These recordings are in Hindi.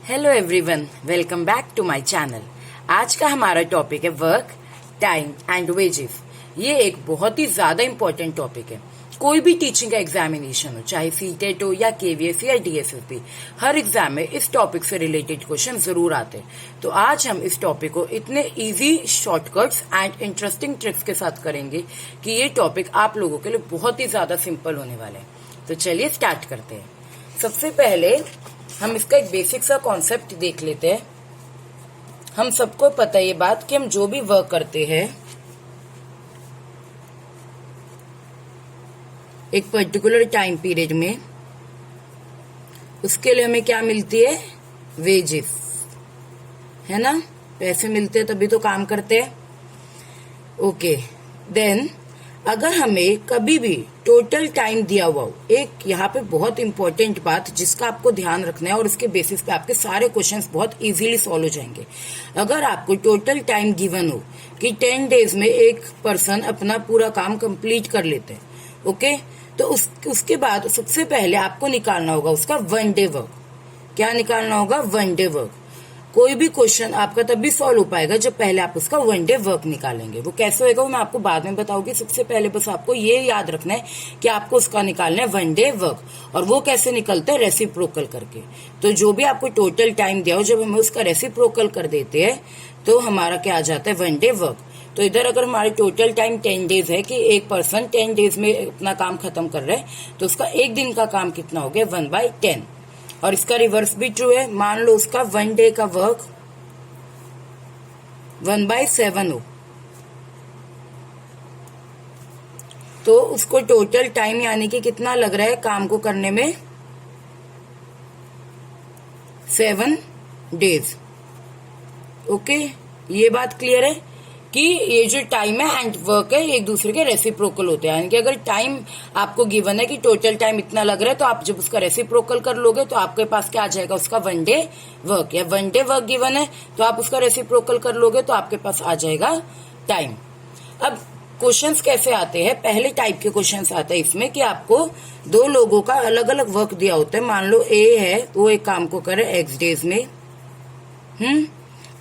Hello everyone, welcome back to my channel. आज का हमारा टॉपिक है वर्क, टाइम एंड वेजेस। ये एक बहुत ही ज्यादा इम्पोर्टेंट टॉपिक है। कोई भी टीचिंग का एग्जामिनेशन हो, चाहे सीटेट हो या केवीएस या डीएसएसबी, हर एग्जाम में इस टॉपिक से रिलेटेड क्वेश्चन जरूर आते हैं। तो आज हम इस टॉपिक को इतने easy shortcuts and interesting tricks के साथ करेंगे कि ये टॉपिक आप लोगों के लिए बहुत ही ज्यादा सिंपल होने वाला है। तो चलिए स्टार्ट करते हैं। सबसे पहले हम इसका एक बेसिक सा कॉन्सेप्ट देख लेते हैं। हम सबको पता है ये बात कि हम जो भी वर्क करते हैं एक पर्टिकुलर टाइम पीरियड में, उसके लिए हमें क्या मिलती है? वेजेस, है ना? पैसे मिलते हैं तभी तो काम करते हैं। ओके, देन अगर हमें कभी भी टोटल टाइम दिया हुआ हो, एक यहाँ पे बहुत इंपॉर्टेंट बात जिसका आपको ध्यान रखना है और उसके बेसिस पे आपके सारे क्वेश्चंस बहुत इजीली सॉल्व हो जाएंगे। अगर आपको टोटल टाइम गिवन हो कि 10 डेज में एक पर्सन अपना पूरा काम कंप्लीट कर लेते हैं, ओके, तो उसके बाद सबसे पहले आपको निकालना होगा उसका 1 डे वर्क। क्या निकालना होगा? 1 डे वर्क। कोई भी क्वेश्चन आपका तभी सॉल्व हो पाएगा जब पहले आप उसका 1 डे वर्क निकालेंगे। वो कैसे होगा वो मैं आपको बाद में बताऊंगी। सबसे पहले बस आपको ये याद रखना है कि आपको उसका निकालना है 1 डे वर्क। और वो कैसे निकलता है? रेसिप्रोकल करके। तो जो भी आपको टोटल टाइम दिया हो, जब हमें उसका रेसिप्रोकल कर देते हैं तो हमारा क्या आ जाता है? 1 डे वर्क। तो इधर अगर हमारे टोटल टाइम 10 डेज है कि एक पर्सन 10 डेज में अपना काम खत्म कर रहा है, तो उसका एक दिन का काम कितना हो गया? 1/10। और इसका रिवर्स भी ट्रू है। मान लो उसका 1 डे का वर्क 1/7 हो, तो उसको टोटल टाइम यानी कि कितना लग रहा है काम को करने में? 7 डेज। ओके, ये बात क्लियर है कि ये जो टाइम है एंड वर्क है एक दूसरे के रेसिप्रोकल होते हैं। यानी कि अगर टाइम आपको गिवन है कि टोटल टाइम इतना लग रहा है, तो आप जब उसका रेसिप्रोकल कर लोगे तो आपके पास क्या आ जाएगा? उसका 1 डे वर्क। या 1 डे वर्क गिवन है तो आप उसका रेसिप्रोकल कर लोगे तो आपके पास आ जाएगा टाइम। अब क्वेश्चंस कैसे आते हैं? पहले टाइप के क्वेश्चंस आते हैं इसमें कि आपको दो लोगों का अलग अलग वर्क दिया होता है। मान लो ए है, वो एक काम को करे x डेज में,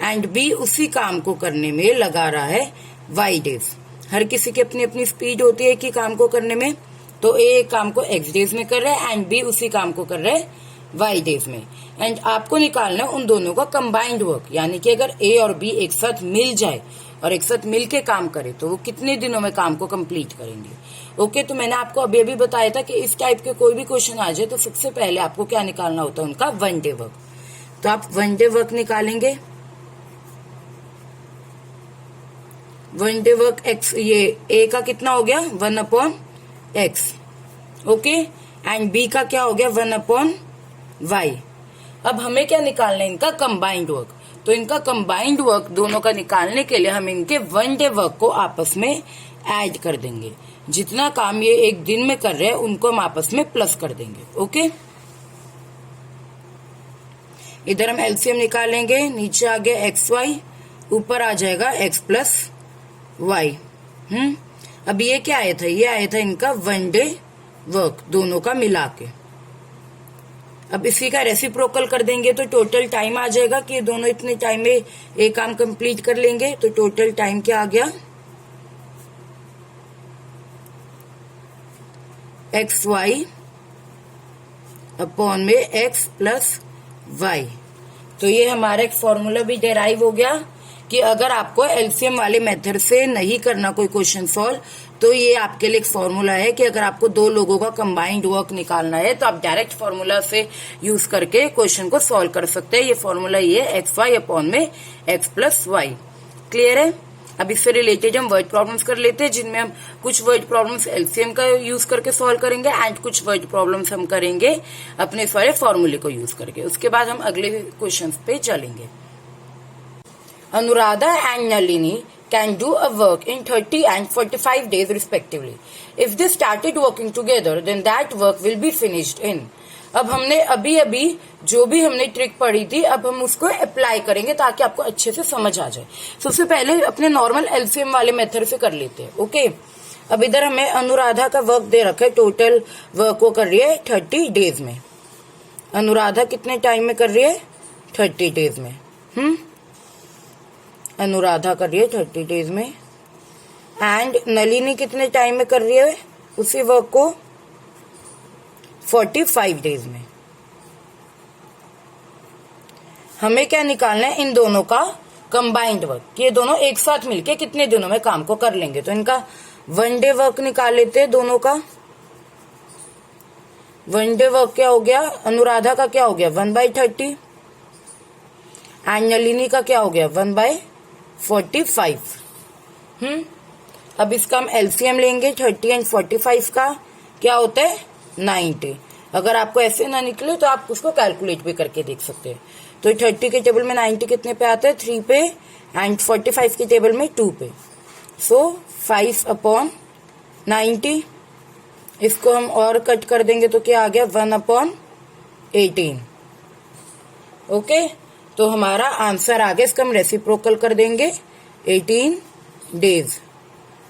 एंड बी उसी काम को करने में लगा रहा है y डेज। हर किसी की अपनी अपनी स्पीड होती है कि काम को करने में। तो ए एक काम को x डेज में कर रहा है एंड बी उसी काम को कर रहा है y डेज में। एंड आपको निकालना है उन दोनों का कंबाइंड वर्क। यानी कि अगर ए और बी एक साथ मिल जाए और एक साथ मिल के काम करे तो वो कितने दिनों में काम को कंप्लीट करेंगे। ओके, तो मैंने आपको अभी अभी बताया था कि इस टाइप के कोई भी क्वेश्चन आ जाए तो सबसे पहले आपको क्या निकालना होता है? उनका 1 डे वर्क। तो आप 1 डे वर्क निकालेंगे। 1 डे वर्क x, ये a का कितना हो गया? 1/x। ओके, एंड b का क्या हो गया? 1/y। अब हमें क्या निकालना है? इनका कंबाइंड वर्क। तो इनका कंबाइंड वर्क दोनों का निकालने के लिए हम इनके 1 डे वर्क को आपस में ऐड कर देंगे। जितना काम ये एक दिन में कर रहे हैं उनको हम आपस में प्लस कर देंगे। ओके, इधर हम एलसीएम निकालेंगे। नीचे आ गया xy, ऊपर आ जाएगा x प्लस y। अब ये क्या आया था? ये आया था इनका 1 डे वर्क दोनों का मिला के। अब इसी का रेसिप्रोकल कर देंगे तो टोटल टाइम आ जाएगा कि दोनों इतने टाइम में एक काम कंप्लीट कर लेंगे। तो टोटल टाइम क्या आ गया? xy अपॉन में x प्लस y। तो ये हमारा एक फॉर्मूला भी डेराइव हो गया कि अगर आपको एलसीएम वाले मेथड से नहीं करना कोई क्वेश्चन सॉल्व, तो ये आपके लिए एक फॉर्मूला है कि अगर आपको दो लोगों का कंबाइंड वर्क निकालना है तो आप डायरेक्ट फॉर्मूला से यूज करके क्वेश्चन को सॉल्व कर सकते हैं। ये फॉर्मूला ये एक्स वाई अपॉन में x प्लस वाई। क्लियर है? अब इससे रिलेटेड हम वर्ड प्रॉब्लम्स कर लेते हैं, जिनमें हम कुछ वर्ड प्रॉब्लम्स एलसीएम का यूज करके सॉल्व करेंगे एंड कुछ वर्ड प्रॉब्लम्स हम करेंगे अपने सारे फॉर्मूले को यूज करके। उसके बाद हम अगले क्वेश्चन पे चलेंगे। Anuradha and Nalini can do a work in 30 and 45 days respectively. If they started working together, then that work will be finished in. अब हमने अभी अभी जो भी हमने ट्रिक पढ़ी थी, अब हम उसको अप्लाई करेंगे ताकि आपको अच्छे से समझ आ जाए। सबसे पहले अपने नॉर्मल एलसीएम वाले मेथड से कर लेते हैं। ओके, अब इधर हमें अनुराधा का वर्क दे रखा है। टोटल वर्क वो कर रही है 30 डेज में। अनुराधा कितने टाइम में कर रही है? 30 डेज में। अनुराधा कर रही है 30 डेज में, एंड नलिनी कितने टाइम में कर रही है उसी वर्क को? 45 डेज में। हमें क्या निकालना है? इन दोनों का कंबाइंड वर्क। ये दोनों एक साथ मिलके कितने दिनों में काम को कर लेंगे। तो इनका 1 डे वर्क निकाल लेते हैं दोनों का। 1 डे वर्क क्या हो गया? अनुराधा का क्या हो गया? 1/30, एंड नलिनी का क्या हो गया? 1/45। अब इसका हम एलसीएम लेंगे 30 एंड 45 का। क्या होता है? 90। अगर आपको ऐसे ना निकले तो आप उसको कैलकुलेट भी करके देख सकते हैं। तो 30 के टेबल में 90 कितने पे आता है? 3 पे, एंड 45 के टेबल में 2 पे। सो 5/90। इसको हम और कट कर देंगे तो क्या आ गया? 1/18। ओके, तो हमारा आंसर आ गया। इसका हम रेसिप्रोकल कर देंगे 18 डेज।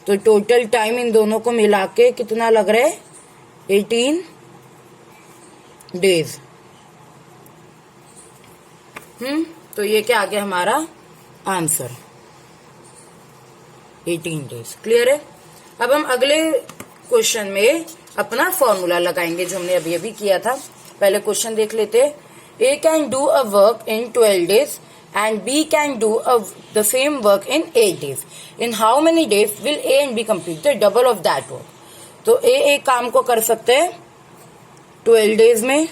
तो टोटल टाइम इन दोनों को मिला के कितना लग रहा है? 18 डेज। तो ये क्या आ गया हमारा आंसर? 18 डेज। क्लियर है? अब हम अगले क्वेश्चन में अपना फॉर्मूला लगाएंगे जो हमने अभी अभी किया था। पहले क्वेश्चन देख लेते हैं। A can do a work in 12 days and B can do the same work in 8 days. In how many days will A and B complete the double of that work? तो A एक काम को कर सकते हैं 12 डेज में,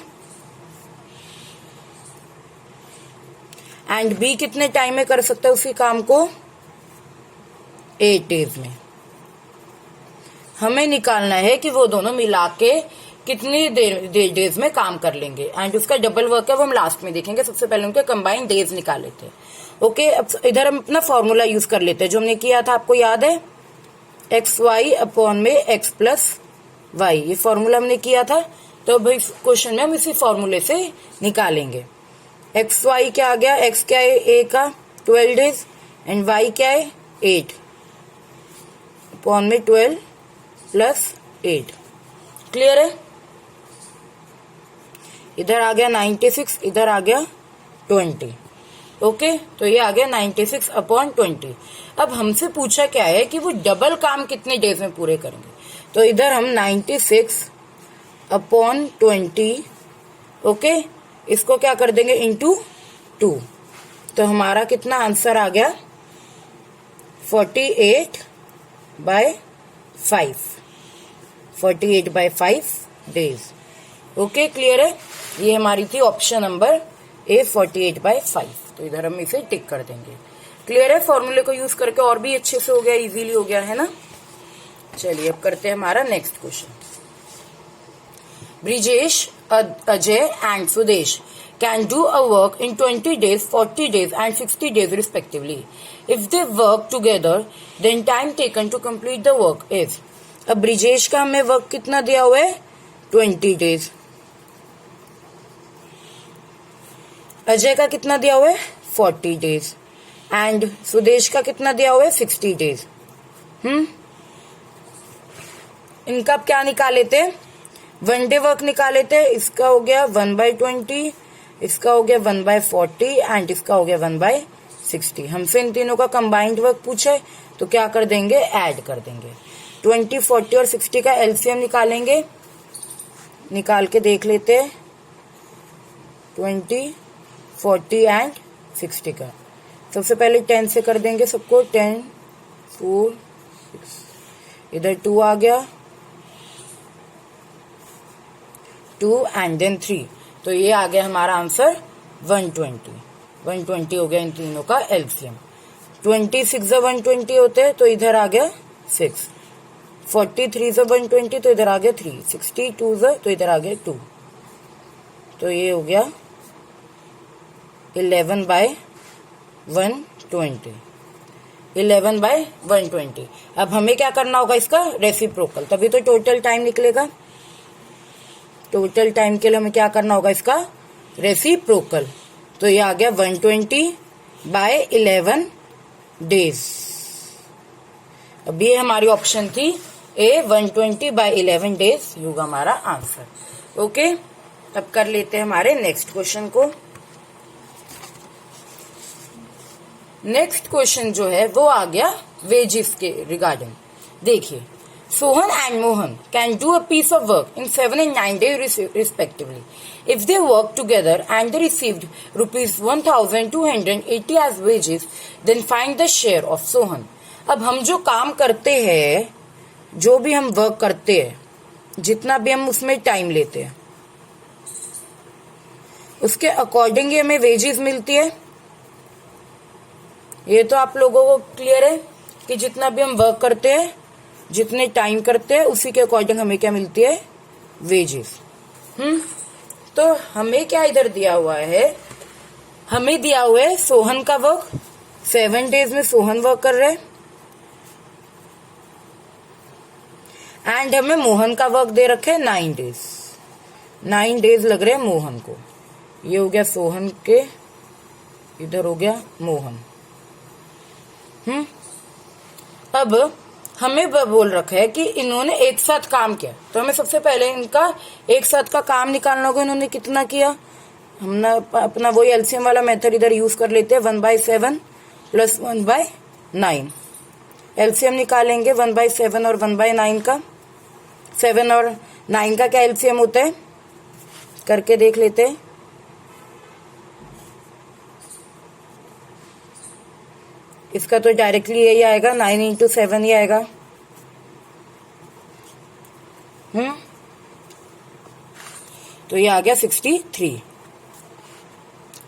एंड B कितने टाइम में कर सकते हैं उसी काम को? 8 डेज में। हमें निकालना है कि वो दोनों मिला के कितनी डेज में काम कर लेंगे, एंड उसका डबल वर्क है वो हम लास्ट में देखेंगे। सबसे पहले उनके कंबाइंड डेज निकाल लेते हैं। ओके, अब इधर हम अपना फॉर्मूला यूज कर लेते हैं जो हमने किया था, आपको याद है? XY अपॉन में X प्लस Y, ये फॉर्मूला हमने किया था। तो भाई क्वेश्चन में हम इसी फॉर्मूले से निकालेंगे। XY क्या आ गया? X क्या है? A का 12 डेज, एंड Y क्या है? 8 अपॉन में 12 प्लस 8। क्लियर है? इधर आ गया 96, इधर आ गया 20। ओके, तो ये आ गया 96 अपॉन 20। अब हमसे पूछा क्या है कि वो डबल काम कितने डेज में पूरे करेंगे। तो इधर हम 96 अपॉन 20, ओके, इसको क्या कर देंगे? इंटू 2। तो हमारा कितना आंसर आ गया? 48/5। 48/5 डेज। ओके, क्लियर है? ये हमारी थी ऑप्शन नंबर A, 48/5। तो इधर हम इसे टिक कर देंगे। क्लियर है? फॉर्मूले को यूज करके और भी अच्छे से हो गया, इजीली हो गया है ना। चलिए अब करते हैं हमारा next question. Brijesh, Ajay and Sudesh can do a work in 20 days, 40 days and 60 days respectively. If they work together, then time taken to complete the work is. अब ब्रिजेश का हमें वर्क कितना दिया हुआ है? 20 डेज। अजय का कितना दिया हुआ है? 40 डेज। एंड सुदेश का कितना दिया हुआ है? 60 डेज। इनका अब क्या निकाले थे? 1 डे वर्क निकाले थे। इसका हो गया 1/20, इसका हो गया 1/40, एंड इसका हो गया 1/60। हमसे इन तीनों का कंबाइंड वर्क पूछे तो क्या कर देंगे? ऐड कर देंगे। 20, 40 और 60 का एलसीएम निकालेंगे। निकाल के देख लेते हैं 20, 40 एंड 60 का। सबसे पहले 10 से कर देंगे सबको। 10, 4, 6, इधर 2 आ गया, 2 एंड देन 3। तो ये आ गया हमारा आंसर 120। 120 हो गया इन तीनों का एलसीएम। 26 से 120 होते हैं तो इधर आ गया 6। 43 से 120 तो इधर आ गया 3। 62 से तो इधर आ गया 2। तो ये हो गया 11/120। 11/120। अब हमें क्या करना होगा? इसका रेसिप्रोकल, तभी तो टोटल टाइम निकलेगा। टोटल टाइम के लिए हमें क्या करना होगा? इसका रेसिप्रोकल। तो ये आ गया 120/11 डेज। अब ये हमारी ऑप्शन थी A, 120/11 डेज। ये होगा हमारा आंसर। ओके, अब कर लेते हैं हमारे नेक्स्ट क्वेश्चन को। नेक्स्ट क्वेश्चन जो है वो आ गया वेजेस के रिगार्डिंग। देखिए, Sohan and Mohan can do a piece of work in 7 and 9 days respectively. If they work together and they received rupees 1280 as wages, then find the share of Sohan. अब हम जो काम करते हैं, जो भी हम वर्क करते हैं, जितना भी हम उसमें टाइम लेते हैं, उसके अकॉर्डिंग हमें वेजेस मिलती है। ये तो आप लोगों को क्लियर है कि जितना भी हम वर्क करते हैं, जितने टाइम करते हैं, उसी के अकॉर्डिंग हमें क्या मिलती है, वेजेस। तो हमें क्या इधर दिया हुआ है, हमें दिया हुआ है सोहन का वर्क, 7 days में सोहन वर्क कर रहे हैं, एंड हमें मोहन का वर्क दे रखे 9 days। 9 days लग रहे हैं मोहन को। ये हो गया सोहन के, इधर हो गया मोहन। अब हमें बोल रखा है कि इन्होंने एक साथ काम किया, तो हमें सबसे पहले इनका एक साथ का काम निकालना होगा। इन्होंने कितना किया, हम अपना वही एलसीएम वाला मेथड इधर यूज कर लेते हैं। 1/7 प्लस 1/9 एलसीएम निकालेंगे। 1/7 और 1/9 का, 7 और 9 का क्या एलसीएम होता है, करके देख लेते हैं। इसका तो डायरेक्टली यही आएगा, 9 into 7 ही आएगा। तो ये आ गया 63।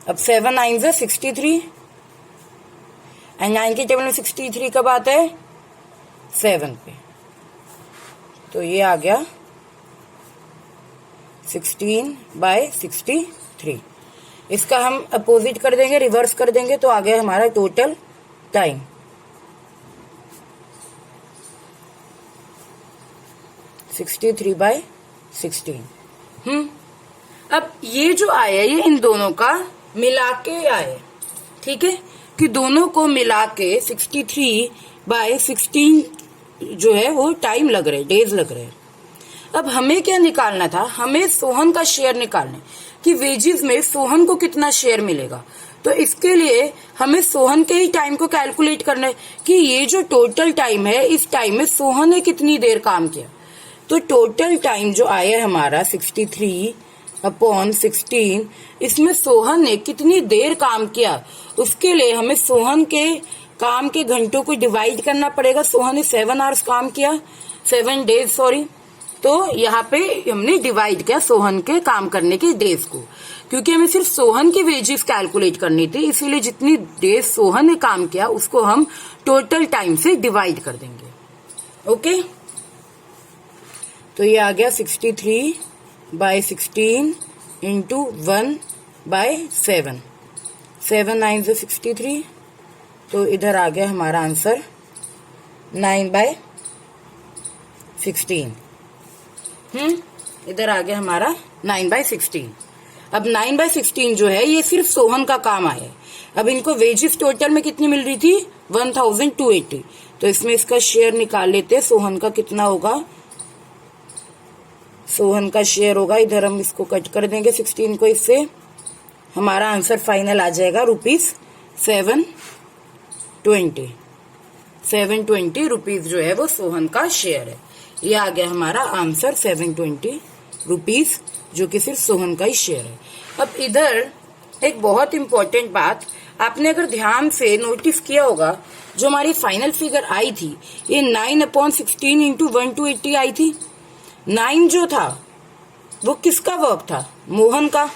अब 7 9 से 63 एंड 9 के टेबल में 63 कब आता है, 7 पे। तो ये आ गया 16/63। इसका हम अपोजिट कर देंगे, रिवर्स कर देंगे, तो आ गया हमारा टोटल टाइम। (63/16). अब ये जो आया, ये इन दोनों का मिला के आए, ठीक है, कि दोनों को मिला के 63/16 जो है वो टाइम लग रहे, डेज लग रहे। अब हमें क्या निकालना था, हमें सोहन का शेयर निकालना है कि वेजेस में सोहन को कितना शेयर मिलेगा। तो इसके लिए हमें सोहन के ही टाइम को कैलकुलेट करना है कि ये जो टोटल टाइम है, इस टाइम में सोहन ने कितनी देर काम किया। तो टोटल टाइम जो आया है हमारा 63/16, इसमें सोहन ने कितनी देर काम किया, उसके लिए हमें सोहन के काम के घंटों को डिवाइड करना पड़ेगा। सोहन ने 7 hours काम किया, 7 days सॉरी। तो यहाँ पे हमने डिवाइड किया सोहन के काम करने के डेज को, क्योंकि हमें सिर्फ सोहन की वेजेस कैलकुलेट करनी थी, इसीलिए जितनी डेज सोहन ने काम किया उसको हम टोटल टाइम से डिवाइड कर देंगे। ओके, तो ये आ गया 63/16 इंटू 1/7। 7 9 से 63, तो इधर आ गया हमारा आंसर 9/16। इधर आ गया हमारा 9/16। अब 9/16 जो है ये सिर्फ सोहन का काम आया है। अब इनको वेजेस टोटल में कितनी मिल रही थी, 1280। तो इसमें इसका शेयर निकाल लेते हैं, सोहन का कितना होगा। सोहन का शेयर होगा, इधर हम इसको कट कर देंगे 16 को, इससे हमारा आंसर फाइनल आ जाएगा ₹720। 720 रुपीज जो है वो सोहन का शेयर है। ये आ गया हमारा आंसर 720 रुपीज, जो कि सिर्फ सोहन का ही शेयर है। अब इधर एक बहुत इंपॉर्टेंट बात आपने अगर ध्यान से नोटिस किया होगा, जो हमारी फाइनल फिगर आई थी ये 9/16 इंटू 1280 आई थी। 9 जो था वो किसका वर्क था, मोहन का।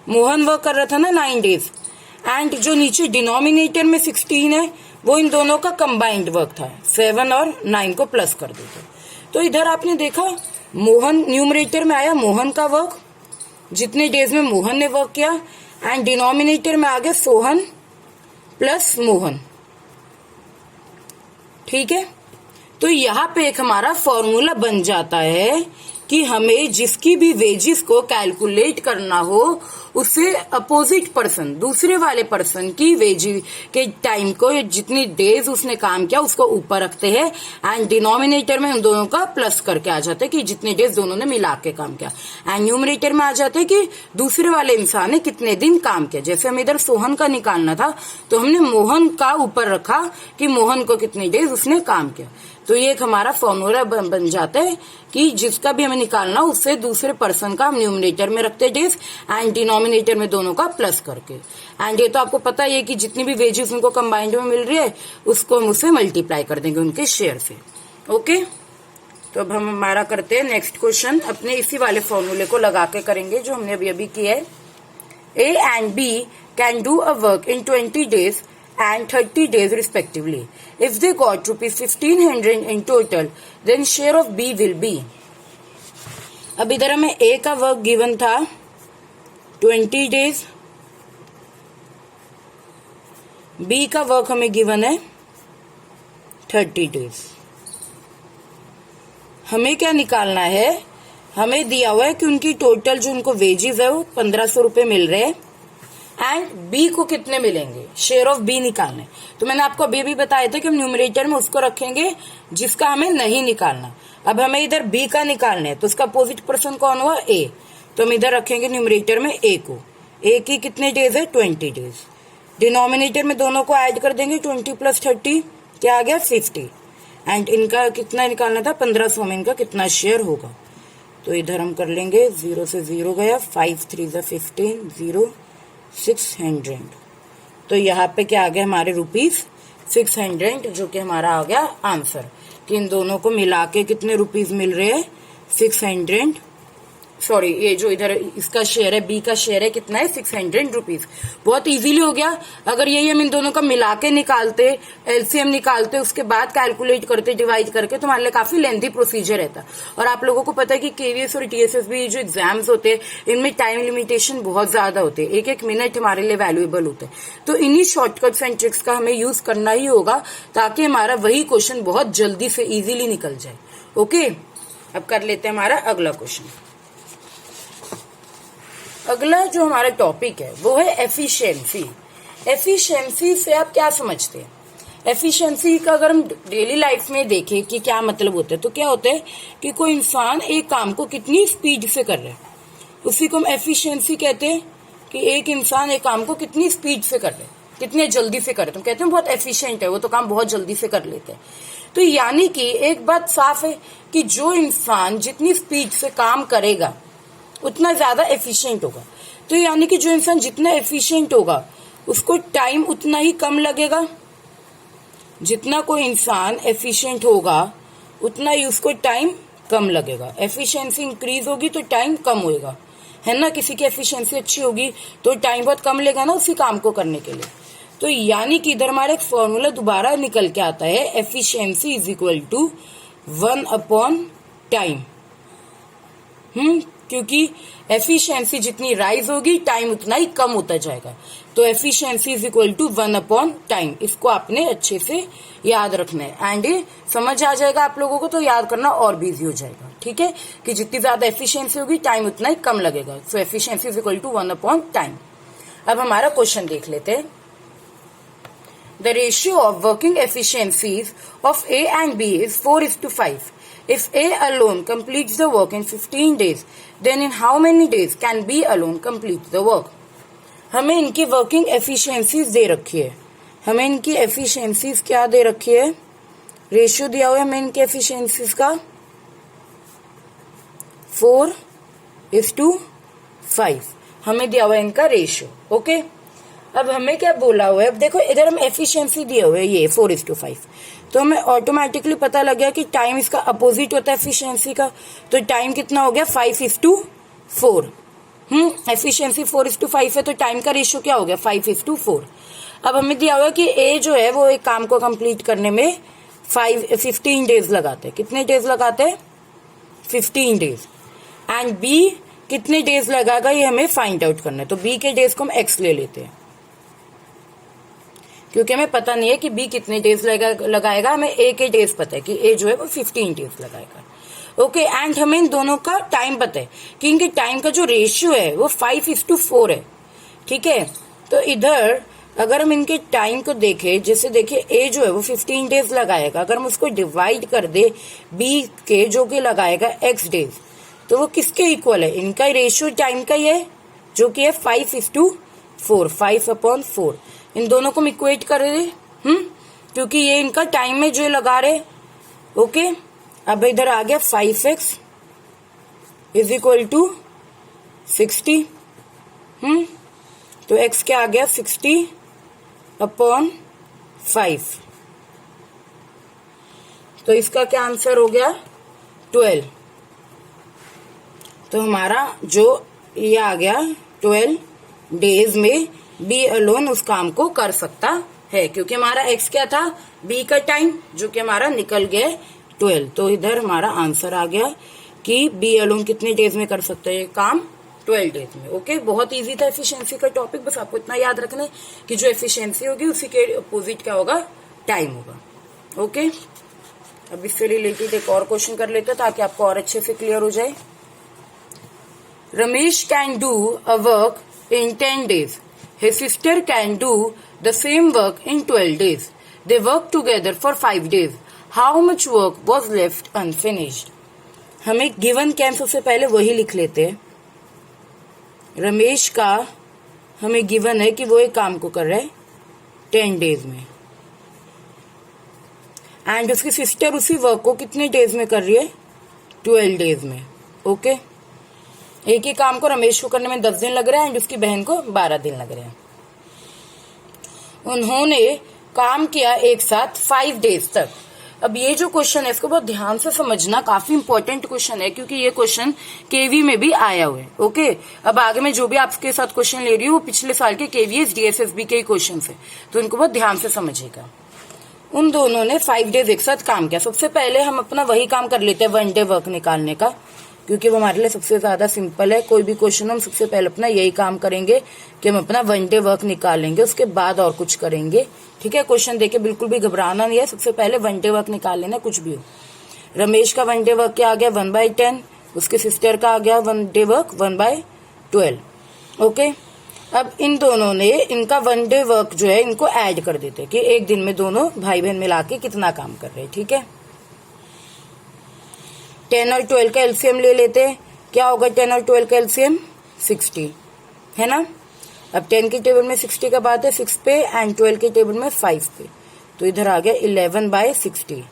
मोहन वर्क कर रहा था ना 9 days, एंड जो नीचे डिनोमिनेटर में 16 है वो इन दोनों का कंबाइंड वर्क था। 7 और 9 को प्लस कर देते, तो इधर आपने देखा मोहन न्यूमरेटर में आया मोहन का वर्क, जितने डेज में मोहन ने वर्क किया, एंड डिनोमिनेटर में आ गया सोहन प्लस मोहन। ठीक है, तो यहाँ पे एक हमारा फॉर्मूला बन जाता है कि हमें जिसकी भी वेजेस को कैलकुलेट करना हो उससे अपोजिट पर्सन, दूसरे वाले पर्सन की वेजेस के टाइम को, जितनी डेज उसने काम किया उसको ऊपर रखते हैं एंड डिनोमिनेटर में उन दोनों का प्लस करके आ जाते हैं कि जितने डेज दोनों ने मिला के काम किया, एंड न्यूमरेटर में आ जाते हैं कि दूसरे वाले इंसान ने कितने दिन काम किया। जैसे हमें इधर सोहन का निकालना था तो हमने मोहन का ऊपर रखा कि मोहन को कितने डेज उसने काम किया। तो ये एक हमारा फॉर्मूला बन जाता है कि जिसका भी हमें निकालना उससे दूसरे पर्सन का हम न्यूमरेटर में रखते हैं डेज एंड डिनोमिनेटर में दोनों का प्लस करके। एंड ये तो आपको पता ही है कि जितनी भी वेजेस उनको कंबाइंड में मिल रही है उसको हम उससे मल्टीप्लाई कर देंगे उनके शेयर से। ओके, तो अब हम हमारा करते हैं नेक्स्ट क्वेश्चन, अपने इसी वाले फॉर्मूले को लगा के करेंगे जो हमने अभी अभी किया है। A and B can do a work in 20 days and 30 days respectively. If they got rupees 1500 in total, then share of B will be. अब इधर हमें A का वर्क गिवन था 20 days, B का वर्क हमें गिवन है 30 days। हमें क्या निकालना है, हमें दिया हुआ है कि उनकी टोटल जो उनको वेजेस है वो 1500 रुपए मिल रहे हैं एंड बी को कितने मिलेंगे, शेयर ऑफ बी निकालने। तो मैंने आपको अभी भी बताया था कि हम न्यूमरेटर में उसको रखेंगे जिसका हमें नहीं निकालना। अब हमें इधर बी का निकालना है तो उसका अपोजिट पर्सन कौन हुआ, ए। तो हम इधर रखेंगे न्यूमरेटर में ए को। ए की कितने डेज है, 20 डेज। डिनोमिनेटर में दोनों को ऐड कर देंगे, 20 + 30 क्या आ गया, 50। एंड इनका कितना निकालना था, 1500 में इनका कितना शेयर होगा। तो इधर हम कर लेंगे 0 से 0 गया, 5 3 15, 0 600। तो यहाँ पे क्या आ गया हमारे ₹600, जो कि हमारा आ गया आंसर कि इन दोनों को मिला के कितने रुपीज मिल रहे हैं, 600। सॉरी, ये जो इधर इसका शेयर है, बी का शेयर है कितना है, 600 रुपीज। बहुत इजीली हो गया। अगर यही हम इन दोनों का मिला के निकालते, एलसीएम निकालते, उसके बाद कैलकुलेट करते डिवाइड करके, तो हमारे लिए काफी लेंथी प्रोसीजर रहता। और आप लोगों को पता है कि केवीएस और टीएसएस भी जो एग्जाम्स होते हैं इनमें टाइम लिमिटेशन बहुत ज्यादा होते हैं, एक एक मिनट हमारे लिए वैल्यूएबल होते हैं। तो इन्हीं शॉर्टकट्स एंड ट्रिक्स का हमें यूज करना ही होगा ताकि हमारा वही क्वेश्चन बहुत जल्दी से इजीली निकल जाए। ओके, अब कर लेते हैं हमारा अगला क्वेश्चन। अगला जो हमारा टॉपिक है वो है एफिशिएंसी। एफिशिएंसी से आप क्या समझते हैं? एफिशिएंसी का अगर हम डेली लाइफ में देखें कि क्या मतलब होता है, तो क्या होता है कि कोई इंसान एक काम को कितनी स्पीड से कर रहा है, उसी को हम एफिशिएंसी कहते हैं। कि एक इंसान एक काम को कितनी स्पीड से कर रहा है, कितने जल्दी से कर रहे हैं, तो कहते हैं बहुत एफिशिएंट है, वो तो काम बहुत जल्दी से कर लेते हैं। तो यानी कि एक बात साफ है कि जो इंसान जितनी स्पीड से काम करेगा उतना ज्यादा एफिशिएंट होगा। तो यानी कि जो इंसान जितना एफिशिएंट होगा उसको टाइम उतना ही कम लगेगा। जितना कोई इंसान एफिशिएंट होगा उतना ही उसको टाइम कम लगेगा। एफिशिएंसी इंक्रीज होगी तो टाइम कम होएगा, है ना। किसी की एफिशिएंसी अच्छी होगी तो टाइम बहुत कम लेगा ना उसी काम को करने के लिए। तो यानी कि इधर हमारा एक फॉर्मूला दोबारा निकल के आता है, एफिशिएंसी = 1/टाइम। क्योंकि एफिशिएंसी जितनी राइज होगी टाइम उतना ही कम होता जाएगा। तो एफिशिएंसी = 1/टाइम, इसको आपने अच्छे से याद रखना है। एंड ये समझ आ जाएगा आप लोगों को, तो याद करना और भी इजी हो जाएगा। ठीक है, कि जितनी ज्यादा एफिशिएंसी होगी टाइम उतना ही कम लगेगा। सो एफिशिएंसी = 1/टाइम। अब हमारा क्वेश्चन देख लेते हैं। The ratio of working efficiencies of A and B is 4:5. If A alone completes the work in 15 days, then in how many days can B alone complete the work? हमें इनकी वर्किंग एफिशिएंसीज दे रखी है। हमें इनकी एफिशिएंसीज क्या दे रखी है, रेशियो दिया हुआ है हमें इनकी एफिशिएंसीज का 4:5 हमें दिया हुआ है इनका रेशियो। ओके, अब हमें क्या बोला हुआ है, अब देखो इधर हम एफिशिएंसी दिए हुए है ये 4:5, तो हमें ऑटोमेटिकली पता लग गया कि टाइम इसका अपोजिट होता है एफिशिएंसी का। तो टाइम कितना हो गया, 5:4। एफिशिएंसी 4:5 है तो टाइम का रेशियो क्या हो गया, 5:4। अब हमें दिया हुआ कि ए जो है वो एक काम को कंप्लीट करने में 15 डेज लगाते हैं। कितने डेज लगाते हैं, 15 डेज। एंड बी कितने डेज लगाएगा ये हमें फाइंड आउट करना है। तो बी के डेज को हम एक्स ले लेते हैं, क्योंकि हमें पता नहीं है कि बी कितने डेज लगाएगा, हमें ए के डेज पता है कि ए जो है वो 15 डेज लगाएगा। ओके एंड हमें इन दोनों का टाइम पता है कि इनके टाइम का जो रेशियो है वो 5:4 है। ठीक है, तो इधर अगर हम इनके टाइम को देखें, जैसे देखिए ए जो है वो 15 डेज लगाएगा, अगर हम उसको डिवाइड कर दे बी के जो कि लगाएगा x डेज, तो वो किसके इक्वल है? इनका रेशियो टाइम का ही है जो कि है 5:4, 5/4। इन दोनों को हम इक्वेट कर दे क्योंकि ये इनका टाइम में जो लगा रहे। ओके, अब इधर आ गया 5x इज इक्वल टू 60। तो x क्या आ गया? 60/5। तो इसका क्या आंसर हो गया? 12। तो हमारा जो ये आ गया 12 डेज में बी अलोन उस काम को कर सकता है, क्योंकि हमारा x क्या था? बी का टाइम, जो कि हमारा निकल गया 12। तो इधर हमारा आंसर आ गया कि बी अलोन कितने डेज में कर सकता है ये काम? 12 डेज में। ओके, बहुत इजी था एफिशिएंसी का टॉपिक। बस आपको इतना याद रखना है कि जो एफिशिएंसी होगी उसी के अपोजिट क्या होगा? टाइम होगा। ओके, अब इससे रिलेटेड एक और क्वेश्चन कर लेते हैं ताकि आपको और अच्छे से क्लियर हो जाए। Ramesh can do a work in 10 days. His sister can do the same work in 12 days. They worked together for 5 days. How much work was left unfinished? हमें गिवन क्या है सबसे पहले वही लिख लेते हैं। रमेश का हमें गिवन है कि वो एक काम को कर रहा है 10 डेज में, एंड उसकी सिस्टर उसी वर्क को कितने डेज में कर रही है? 12 डेज में। ओके, एक ही काम को रमेश को करने में 10 दिन लग रहे हैं एंड उसकी बहन को 12 दिन लग रहे हैं। उन्होंने काम किया एक साथ 5 डेज तक। अब ये जो क्वेश्चन है इसको बहुत ध्यान से समझना, काफी इंपॉर्टेंट क्वेश्चन है क्योंकि ये क्वेश्चन केवी में भी आया हुआ है। ओके, अब आगे मैं जो भी आपके साथ क्वेश्चन ले रही हूँ वो पिछले साल के केवीएस डीएसएसबी के क्वेश्चन है, तो इनको बहुत ध्यान से समझिएगा। उन दोनों ने 5 डेज एक साथ काम किया। सबसे पहले हम अपना वही काम कर लेते हैं 1 डे वर्क निकालने का, क्योंकि वो हमारे लिए सबसे ज्यादा सिंपल है। कोई भी क्वेश्चन हम सबसे पहले अपना यही काम करेंगे कि हम अपना 1 डे वर्क निकालेंगे, उसके बाद और कुछ करेंगे। ठीक है, क्वेश्चन देके बिल्कुल भी घबराना नहीं है, सबसे पहले 1 डे वर्क निकाल लेना, कुछ भी हो। रमेश का 1 डे वर्क क्या आ गया? 1/10। उसके सिस्टर का आ गया 1 डे वर्क 1/12। ओके, अब इन दोनों ने इनका 1 डे वर्क जो है इनको ऐड कर देते कि एक दिन में दोनों भाई बहन मिला के कितना काम कर रहे हैं। ठीक है, 10 और 12 का एलसीएम ले लेते हैं। क्या होगा 10 और 12 का एलसीएम? 60 है ना। अब 10 के टेबल में 60 का बात है 6 पे एंड 12 के टेबल में 5 पे, तो इधर आ गया 11/60।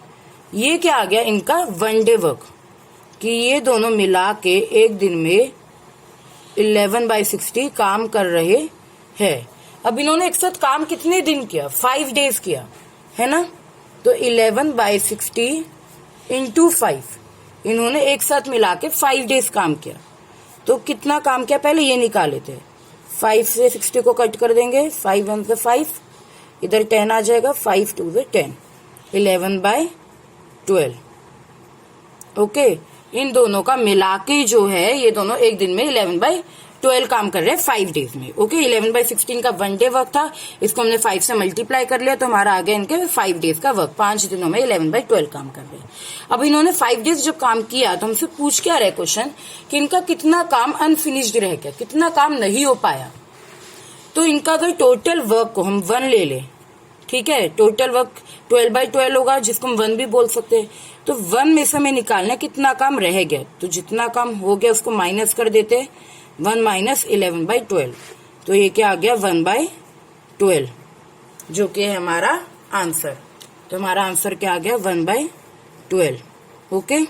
ये क्या आ गया? इनका 1 डे वर्क, कि ये दोनों मिला के एक दिन में 11/60 काम कर रहे हैं। अब इन्होंने एक साथ काम कितने दिन किया? 5 डेज किया है ना। तो 11/60 इंटू 5, इन्होंने एक साथ मिला के 5 डेज काम किया। तो कितना काम किया पहले ये निकाल लेते हैं। 5 से 60 को कट कर देंगे, 5 1 से 5, इधर 10 आ जाएगा, 5 2 से 10, 11/12। ओके, इन दोनों का मिला के जो है ये दोनों एक दिन में 11/12 काम कर रहे हैं 5 डेज में। ओके, 11/16 का 1 डे वर्क था, इसको हमने 5 से मल्टीप्लाई कर लिया तो हमारा आ गया इनके 5 डेज का वर्क। 5 दिनों में 11/12 काम कर रहे हैं। अब इन्होंने 5 डेज जब काम किया तो हमसे पूछ क्या रहे क्वेश्चन कि इनका कितना काम अनफिनिश्ड रह गया, कितना काम नहीं हो पाया। तो इनका अगर टोटल वर्क को हम 1 ले लें, ठीक है, टोटल वर्क 12/12 होगा जिसको हम 1 भी बोल सकते हैं। तो 1 में से हमें निकालना कितना काम रह गया, तो जितना काम हो गया उसको माइनस कर देते हैं। 1 माइनस 11/12, तो ये क्या आ गया 1/12, जो कि है हमारा आंसर। तो हमारा आंसर क्या आ गया 1/12। ओके,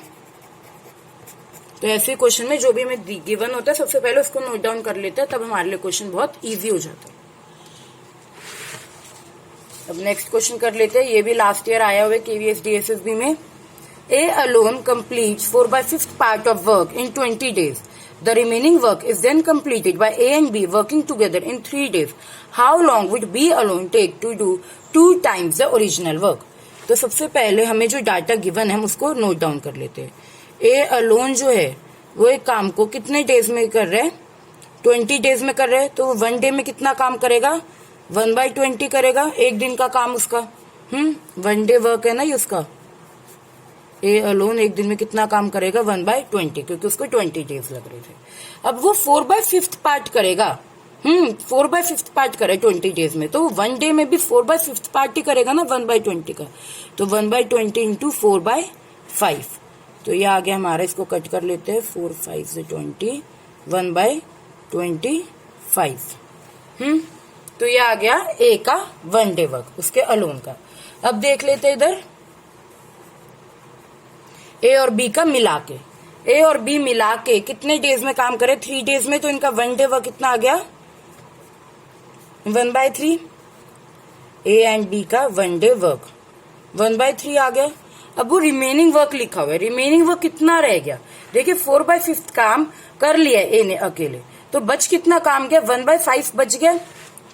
तो ऐसे क्वेश्चन में जो भी हमें गिवन होता है सबसे पहले उसको नोट डाउन कर लेते हैं, तब हमारे लिए क्वेश्चन बहुत इजी हो जाता है। अब नेक्स्ट क्वेश्चन कर लेते हैं, ये भी लास्ट ईयर आया हुआ है केवीएस डीएसएसबी में। A alone completes 4/5 part of work in 20 days. The remaining work is then completed by A and B working together in 3 days. How long would B alone take to do 2 times the original work? तो सबसे पहले हमें जो डाटा गिवन है हम उसको नोट डाउन कर लेते हैं। ए अलोन जो है वो एक काम को कितने डेज में कर रहे हैं? 20 डेज में कर रहे हैं। तो 1 डे में कितना काम करेगा? 1/20 करेगा, एक दिन का काम उसका। 1 डे वर्क है ना ये उसका। ए अलोन एक दिन में कितना काम करेगा 1/20, क्योंकि उसको 20 डेज लग रहे थे। अब वो 4/5 पार्ट करेगा, 4/5 पार्ट करे 20 डेज में, तो 1 डे में भी 4/5 पार्ट ही करेगा ना 1/20 का। तो 1/20 इंटू 4/5, तो ये आ गया हमारा, इसको कट कर लेते हैं, 4 5 से 20, 1/25। तो ये आ गया ए का 1 डे वर्क, उसके अलोन का। अब देख लेते हैं इधर ए और बी का मिला के, ए और बी मिला के कितने डेज में काम करे, 3 डेज में, तो इनका 1 डे वर्क कितना आ गया 1/3। ए एंड बी का 1 डे वर्क 1/3 आ गया। अब वो रिमेनिंग वर्क लिखा हुआ है, रिमेनिंग वर्क कितना रह गया, देखिए 4/5 काम कर लिया ए ने अकेले, तो बच कितना काम गया 1/5 बच गया।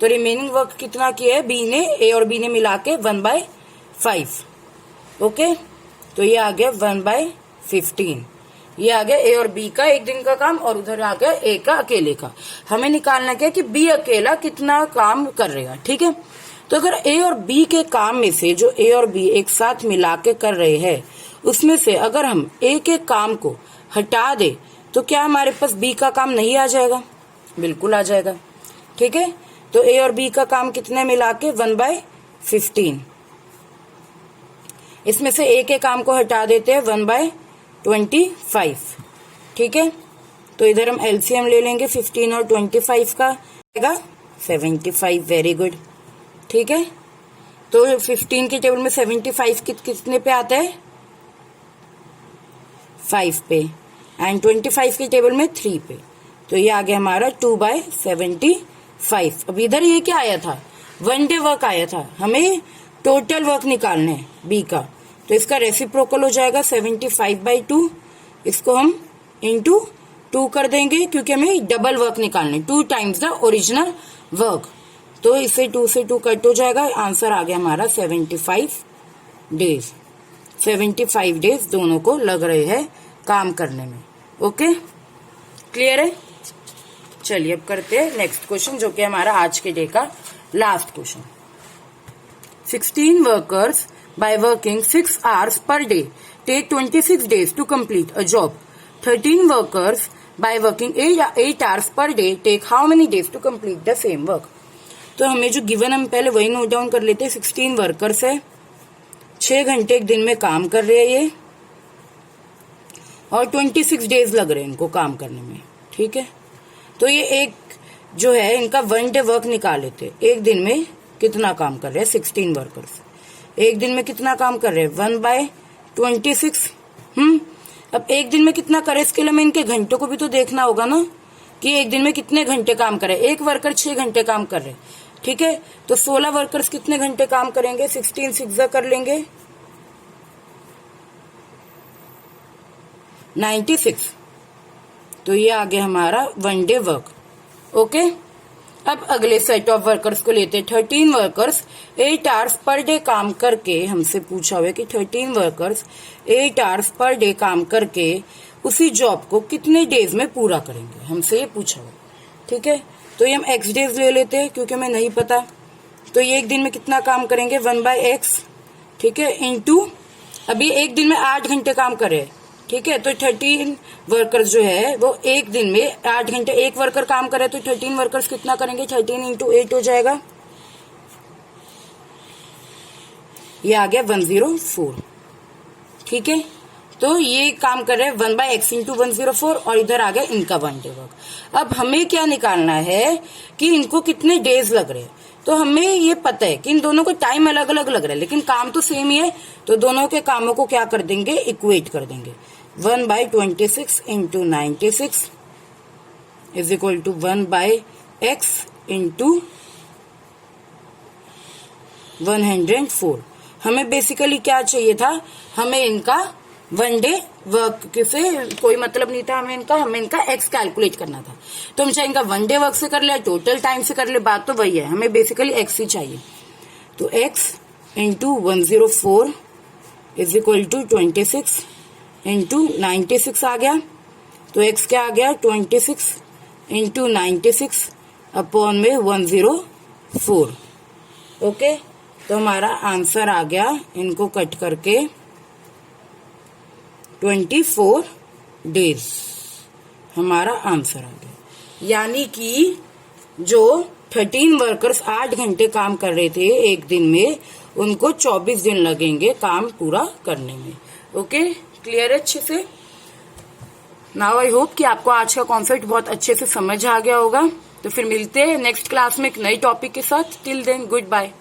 तो रिमेनिंग वर्क कितना किया है बी ने, ए और बी ने मिला के 1/5। ओके, तो ये आ गया 1/15। ये आ गया ए और बी का एक दिन का काम, और उधर आ गया ए का अकेले का। हमें निकालना क्या कि बी अकेला कितना काम कर रहेगा, ठीक है। तो अगर ए और बी के काम में से जो ए और बी एक साथ मिला के कर रहे हैं, उसमें से अगर हम ए के काम को हटा दे तो क्या हमारे पास बी का काम नहीं आ जाएगा, बिल्कुल आ जाएगा, ठीक है। तो ए और बी का काम कितने मिला के 1/15, इसमें से ए के काम को हटा देते हैं 1/25, ठीक है। तो इधर हम एलसीएम ले लेंगे 15 और 25 का, आएगा 75, वेरी गुड, ठीक है। तो 15 की टेबल में 75 कितने पे आता है 5 पे, एंड 25 की टेबल में 3 पे, तो ये आ गया हमारा 2/75। अब इधर ये क्या आया था 1 डे वर्क आया था, हमें टोटल वर्क निकालना है बी का, तो इसका रेसिप्रोकल हो जाएगा 75/2, इसको हम इंटू 2 कर देंगे क्योंकि हमें डबल वर्क निकालना है, 2 टाइम्स द ओरिजिनल वर्क। तो इसे 2 से 2 कट हो जाएगा, आंसर आ गया हमारा 75 डेज। 75 डेज दोनों को लग रहे हैं काम करने में। ओके, क्लियर है। चलिए अब करते हैं नेक्स्ट क्वेश्चन, जो कि हमारा आज के डे का last question. 16 workers by working 6 hours per day take 26 days to complete a job. 13 workers by working 8 hours per day take how many days to complete the same work? तो हमें जो गिवन हम पहले वही नोट डाउन कर लेते हैं। 16 वर्कर्स है, 6 घंटे एक दिन में काम कर रहे हैं ये, और 26 डेज लग रहे हैं इनको काम करने में, ठीक है। तो ये एक जो है इनका 1 डे वर्क निकाल लेते, एक दिन में कितना काम कर रहे हैं 16 वर्कर्स, एक दिन में कितना काम कर रहे हैं 1/26। अब एक दिन में कितना करे, इसके लिए हमें इनके घंटों को भी तो देखना होगा ना कि एक दिन में कितने घंटे काम करे। एक वर्कर 6 घंटे काम कर रहे, ठीक है। तो 16 वर्कर्स कितने घंटे काम करेंगे, 16 6 कर लेंगे 96, तो ये आ गया हमारा 1 डे वर्क। ओके, अब अगले सेट ऑफ वर्कर्स को लेते हैं। 13 वर्कर्स 8 आवर्स पर डे काम करके, हमसे पूछा हुआ है कि 13 वर्कर्स 8 आवर्स पर डे काम करके उसी जॉब को कितने डेज में पूरा करेंगे, हमसे ये पूछा हुआ है, ठीक है। तो ये हम एक्स डेज ले लेते हैं क्योंकि हमें नहीं पता। तो ये एक दिन में कितना काम करेंगे 1/x, ठीक है, इंटू अभी एक दिन में 8 घंटे काम करे, ठीक है। तो 13 वर्कर्स जो है वो एक दिन में 8 घंटे, एक वर्कर काम करे तो 13 वर्कर्स कितना करेंगे 13 इंटू 8 हो जाएगा, ये आ गया 104, ठीक है। तो ये काम कर रहे हैं 1/x इंटू 104, और इधर आ गया इनका 1 डे वर्क। अब हमें क्या निकालना है कि इनको कितने डेज लग रहे हैं। तो हमें ये पता है कि इन दोनों को टाइम अलग अलग लग रहा है, लेकिन काम तो सेम ही है, तो दोनों के कामों को क्या कर देंगे, इक्वेट कर देंगे। 1/26 into 96 is equal to 1/x into 104। हमें बेसिकली क्या चाहिए था, हमें इनका 1 डे वर्क से कोई मतलब नहीं था, हमें इनका एक्स कैलकुलेट करना था। तो हम चाहे इनका 1 डे वर्क से कर ले, टोटल टाइम से कर ले, बात तो वही है, हमें बेसिकली एक्स ही चाहिए। तो x into 104 is equal to 26 into 96 आ गया। तो एक्स क्या आ गया 26 इंटू 96 अपॉन में 104। ओके, तो हमारा आंसर आ गया, इनको कट करके 24 डेज हमारा आंसर आ गया। यानी कि जो 13 वर्कर्स 8 घंटे काम कर रहे थे एक दिन में, उनको 24 दिन लगेंगे काम पूरा करने में। ओके, क्लियर है अच्छे से? नाउ आई होप कि आपको आज का कॉन्सेप्ट बहुत अच्छे से समझ आ गया होगा। तो फिर मिलते हैं नेक्स्ट क्लास में एक नई टॉपिक के साथ। Till then good bye.